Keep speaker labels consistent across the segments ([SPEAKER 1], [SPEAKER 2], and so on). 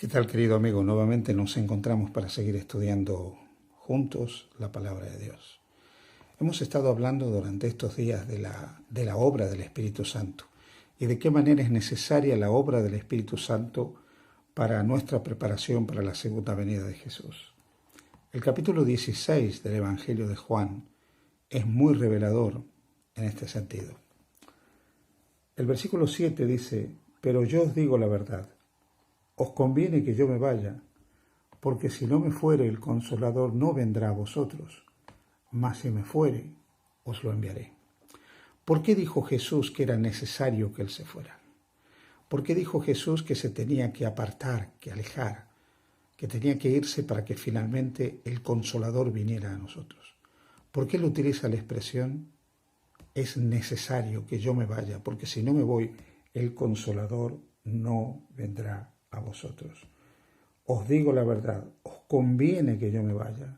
[SPEAKER 1] ¿Qué tal, querido amigo? Nuevamente nos encontramos para seguir estudiando juntos la palabra de Dios. Hemos estado hablando durante estos días de la obra del Espíritu Santo y de qué manera es necesaria la obra del Espíritu Santo para nuestra preparación para la segunda venida de Jesús. El capítulo 16 del Evangelio de Juan es muy revelador en este sentido. El versículo 7 dice: «Pero yo os digo la verdad, os conviene que yo me vaya, porque si no me fuere el Consolador no vendrá a vosotros, mas si me fuere, os lo enviaré». ¿Por qué dijo Jesús que era necesario que Él se fuera? ¿Por qué dijo Jesús que se tenía que apartar, que alejar, que tenía que irse para que finalmente el Consolador viniera a nosotros? ¿Por qué Él utiliza la expresión «es necesario que yo me vaya, porque si no me voy, el Consolador no vendrá a vosotros»? Os digo la verdad, os conviene que yo me vaya,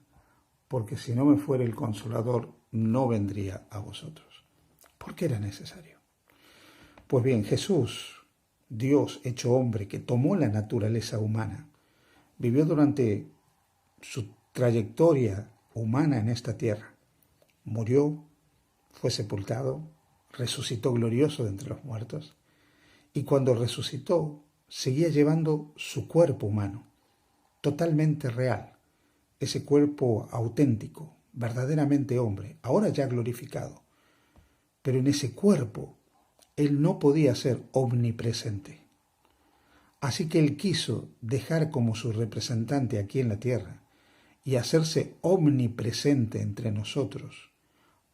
[SPEAKER 1] porque si no me fuera el Consolador, no vendría a vosotros. ¿Por qué era necesario? Pues bien, Jesús, Dios hecho hombre, que tomó la naturaleza humana, vivió durante su trayectoria humana en esta tierra, murió, fue sepultado, resucitó glorioso de entre los muertos, y cuando resucitó, seguía llevando su cuerpo humano, totalmente real, ese cuerpo auténtico, verdaderamente hombre, ahora ya glorificado. Pero en ese cuerpo, Él no podía ser omnipresente. Así que Él quiso dejar como su representante aquí en la tierra y hacerse omnipresente entre nosotros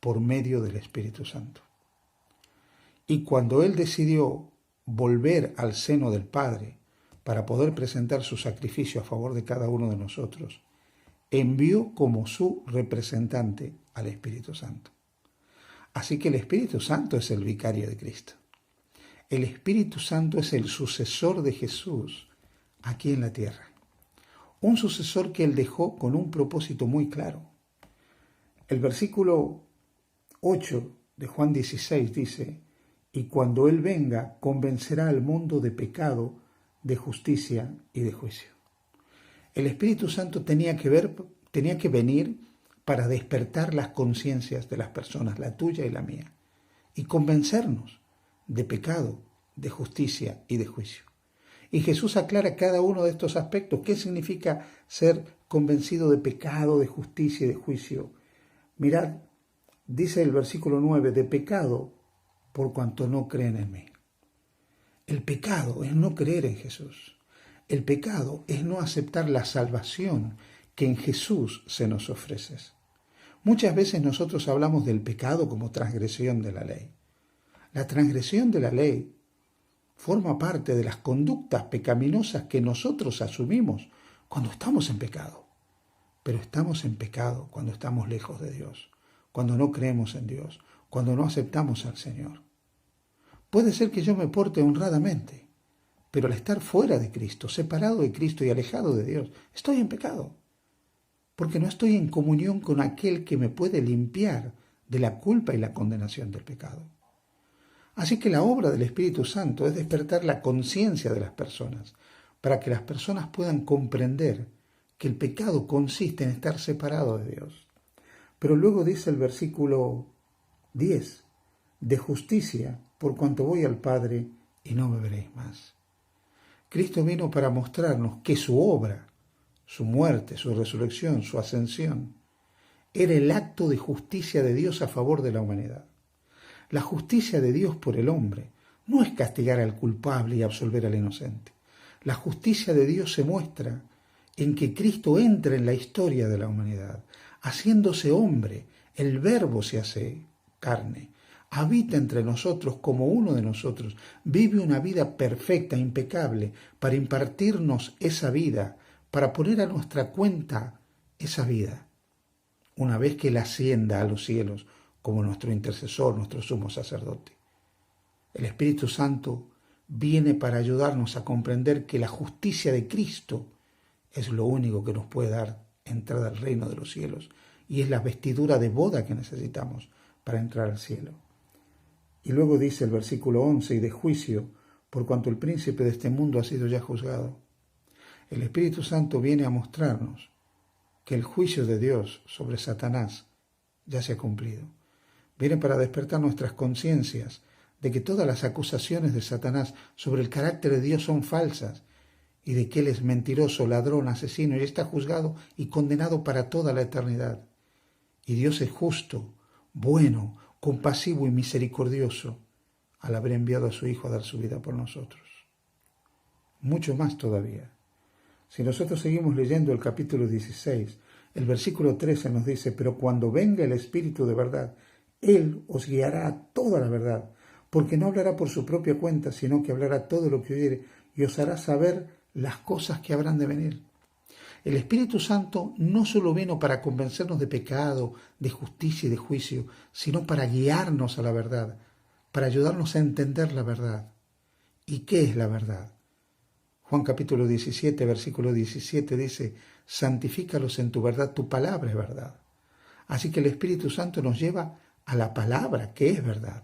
[SPEAKER 1] por medio del Espíritu Santo. Y cuando Él decidió volver al seno del Padre para poder presentar su sacrificio a favor de cada uno de nosotros, envió como su representante al Espíritu Santo. Así que el Espíritu Santo es el vicario de Cristo. El Espíritu Santo es el sucesor de Jesús aquí en la tierra. Un sucesor que Él dejó con un propósito muy claro. El versículo 8 de Juan 16 dice: «Y cuando Él venga, convencerá al mundo de pecado, de justicia y de juicio». El Espíritu Santo tenía que venir para despertar las conciencias de las personas, la tuya y la mía, y convencernos de pecado, de justicia y de juicio. Y Jesús aclara cada uno de estos aspectos. ¿Qué significa ser convencido de pecado, de justicia y de juicio? Mirad, dice el versículo 9, «de pecado por cuanto no creen en mí». El pecado es no creer en Jesús. El pecado es no aceptar la salvación que en Jesús se nos ofrece. Muchas veces nosotros hablamos del pecado como transgresión de la ley. La transgresión de la ley forma parte de las conductas pecaminosas que nosotros asumimos cuando estamos en pecado. Pero estamos en pecado cuando estamos lejos de Dios, cuando no creemos en Dios, cuando no aceptamos al Señor. Puede ser que yo me porte honradamente, pero al estar fuera de Cristo, separado de Cristo y alejado de Dios, estoy en pecado, porque no estoy en comunión con aquel que me puede limpiar de la culpa y la condenación del pecado. Así que la obra del Espíritu Santo es despertar la conciencia de las personas, para que las personas puedan comprender que el pecado consiste en estar separado de Dios. Pero luego dice el versículo 10, «de justicia, por cuanto voy al Padre y no me veréis más». Cristo vino para mostrarnos que su obra, su muerte, su resurrección, su ascensión, era el acto de justicia de Dios a favor de la humanidad. La justicia de Dios por el hombre no es castigar al culpable y absolver al inocente. La justicia de Dios se muestra en que Cristo entra en la historia de la humanidad, haciéndose hombre. El Verbo se hace carne, habita entre nosotros como uno de nosotros, vive una vida perfecta, impecable, para impartirnos esa vida, para poner a nuestra cuenta esa vida, una vez que Él ascienda a los cielos como nuestro intercesor, nuestro sumo sacerdote. El Espíritu Santo viene para ayudarnos a comprender que la justicia de Cristo es lo único que nos puede dar entrada al reino de los cielos, y es la vestidura de boda que necesitamos para entrar al cielo. Y luego dice el versículo 11, «y de juicio, por cuanto el príncipe de este mundo ha sido ya juzgado». El Espíritu Santo viene a mostrarnos que el juicio de Dios sobre Satanás ya se ha cumplido. Viene para despertar nuestras conciencias de que todas las acusaciones de Satanás sobre el carácter de Dios son falsas y de que Él es mentiroso, ladrón, asesino y está juzgado y condenado para toda la eternidad. Y Dios es justo, bueno, compasivo y misericordioso al haber enviado a su Hijo a dar su vida por nosotros. Mucho más todavía. Si nosotros seguimos leyendo el capítulo 16, el versículo 13 nos dice: pero cuando venga el Espíritu de verdad, Él os guiará a toda la verdad, porque no hablará por su propia cuenta, sino que hablará todo lo que oyere y os hará saber las cosas que habrán de venir. El Espíritu Santo no solo vino para convencernos de pecado, de justicia y de juicio, sino para guiarnos a la verdad, para ayudarnos a entender la verdad. ¿Y qué es la verdad? Juan capítulo 17, versículo 17 dice: santifícalos en tu verdad, tu palabra es verdad. Así que el Espíritu Santo nos lleva a la palabra, que es verdad.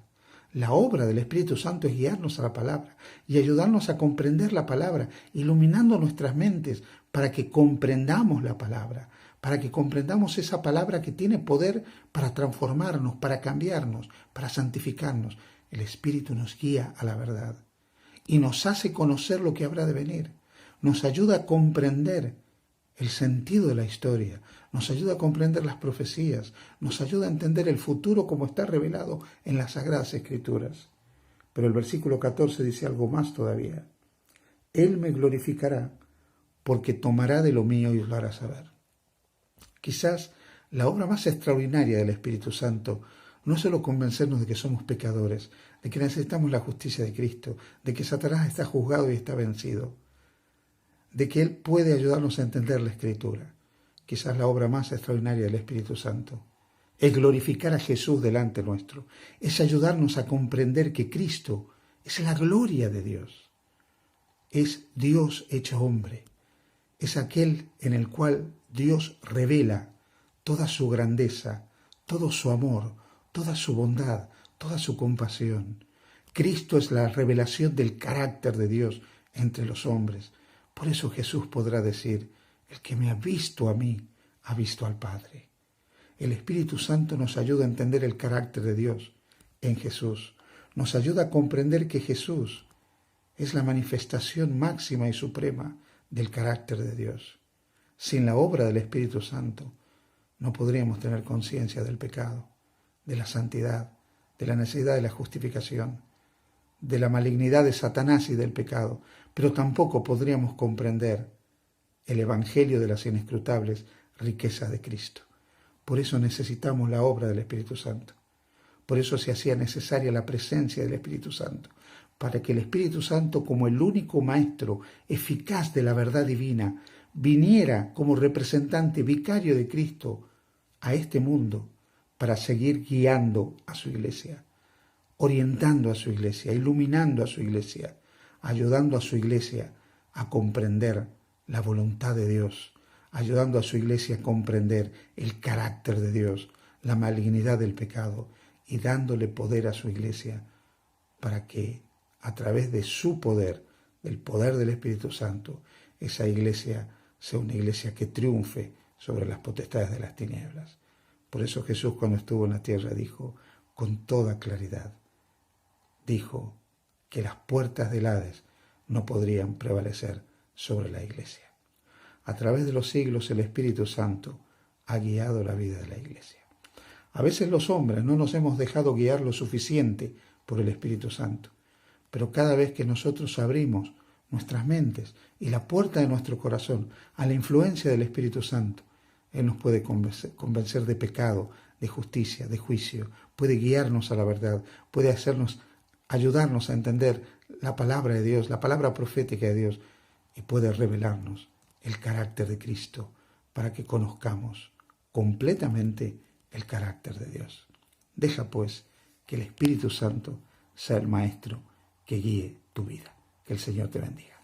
[SPEAKER 1] La obra del Espíritu Santo es guiarnos a la palabra y ayudarnos a comprender la palabra, iluminando nuestras mentes para que comprendamos la palabra, para que comprendamos esa palabra que tiene poder para transformarnos, para cambiarnos, para santificarnos. El Espíritu nos guía a la verdad y nos hace conocer lo que habrá de venir. Nos ayuda a comprender el sentido de la historia, nos ayuda a comprender las profecías, nos ayuda a entender el futuro como está revelado en las Sagradas Escrituras. Pero el versículo 14 dice algo más todavía: Él me glorificará porque tomará de lo mío y os lo hará saber. Quizás la obra más extraordinaria del Espíritu Santo no es solo convencernos de que somos pecadores, de que necesitamos la justicia de Cristo, de que Satanás está juzgado y está vencido, de que Él puede ayudarnos a entender la Escritura. Quizás la obra más extraordinaria del Espíritu Santo es glorificar a Jesús delante nuestro, es ayudarnos a comprender que Cristo es la gloria de Dios, es Dios hecho hombre, es aquel en el cual Dios revela toda su grandeza, todo su amor, toda su bondad, toda su compasión. Cristo es la revelación del carácter de Dios entre los hombres. Por eso Jesús podrá decir: el que me ha visto a mí, ha visto al Padre. El Espíritu Santo nos ayuda a entender el carácter de Dios en Jesús. Nos ayuda a comprender que Jesús es la manifestación máxima y suprema del carácter de Dios. Sin la obra del Espíritu Santo no podríamos tener conciencia del pecado, de la santidad, de la necesidad de la justificación, de la malignidad de Satanás y del pecado, pero tampoco podríamos comprender el Evangelio de las inescrutables riquezas de Cristo. Por eso necesitamos la obra del Espíritu Santo. Por eso se hacía necesaria la presencia del Espíritu Santo, para que el Espíritu Santo, como el único maestro eficaz de la verdad divina, viniera como representante vicario de Cristo a este mundo para seguir guiando a su iglesia, orientando a su iglesia, iluminando a su iglesia, ayudando a su iglesia a comprender la voluntad de Dios, ayudando a su iglesia a comprender el carácter de Dios, la malignidad del pecado, y dándole poder a su iglesia para que a través de su poder, del poder del Espíritu Santo, esa iglesia sea una iglesia que triunfe sobre las potestades de las tinieblas. Por eso Jesús, cuando estuvo en la tierra, dijo con toda claridad, dijo que las puertas del Hades no podrían prevalecer sobre la iglesia. A través de los siglos el Espíritu Santo ha guiado la vida de la iglesia. A veces los hombres no nos hemos dejado guiar lo suficiente por el Espíritu Santo, pero cada vez que nosotros abrimos nuestras mentes y la puerta de nuestro corazón a la influencia del Espíritu Santo, Él nos puede convencer de pecado, de justicia, de juicio, puede guiarnos a la verdad, puede ayudarnos a entender la palabra de Dios, la palabra profética de Dios, y puede revelarnos el carácter de Cristo para que conozcamos completamente el carácter de Dios. Deja pues que el Espíritu Santo sea el Maestro que guíe tu vida. Que el Señor te bendiga.